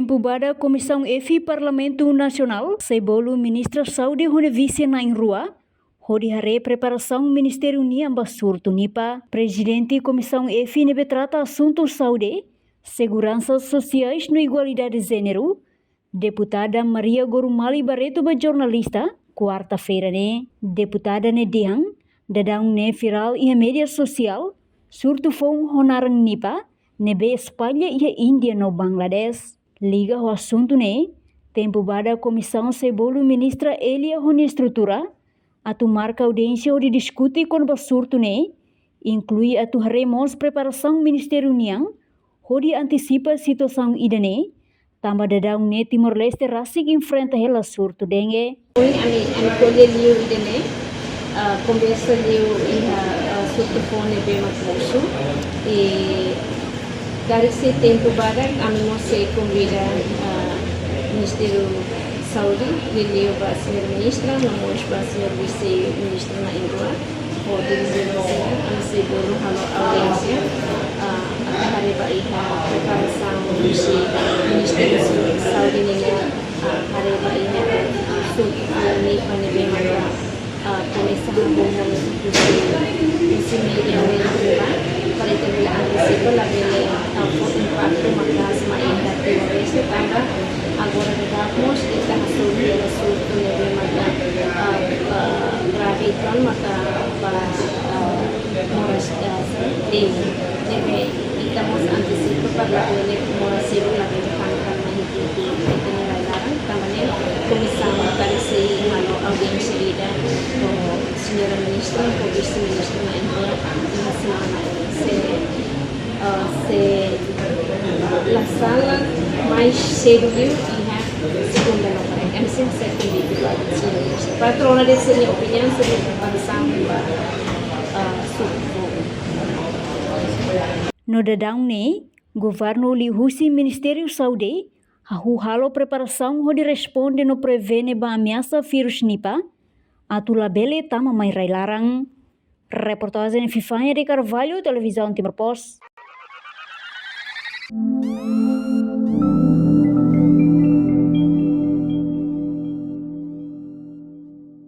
Tempo bada Comissão EFI Parlamento Nacional, sebolu Ministra Saudi hone vise na rua, hodi hare preparação Ministério União Basurto Nipa, Presidente Comissão EFI nebe trata assuntos saúde, segurança sociais no igualdade de gênero, Deputada Maria Gorumali Barreto ba jornalista, quarta-feira ne, Deputada ne Diang, dadang ne viral e mídia social, surtu fong honarang Nipa, nebe Espanha e Índia no Bangladesh. Liga o assunto ne, tempo bada comissão sebolu ministra Elia hone estrutura, atu marca audiência onde discute com basurto ne, inclui atu haremos preparação Ministério União, onde antecipa situação idane, tambah dadang ne Timor-Leste rasik enfrenta hela surto dengue. Ami kole liu idane, conversa liu iha surto fone be matmosu, dari esse tempo badak kami mose convida Ministério Saúde, liliu para a senhora ministra, namos para a senhora vice-ministra na Inglaterra, ou dizer kami sebelum halo audiência, hari iha preparação Ministério Saúde nila hari iha ni panebe mata komisa hubungan visi media para terminar antecipo la vele impacto magas mainda Timor-Leste tambah agora damos kita hasil surto nebe mata graviton mata moras nebe estamos antecipo para vele moras sebo la vele kan mahiti itu nilai larang tambahnya komisão para se halo audiência ida senhora ministra ou vice-ministra na Inglaterra semana la sala mais cedo viu e segunda não vai é sempre certo patrona desse minha opinião sobre preparação No dadang ne, governo lihusi Ministério Saúde, halo preparação onde responde no prevene ba ameaça vírus Nipah, atu labele tama mai rai larang. Reportagem Fifanya de Carvalho, Televisão Timor Post.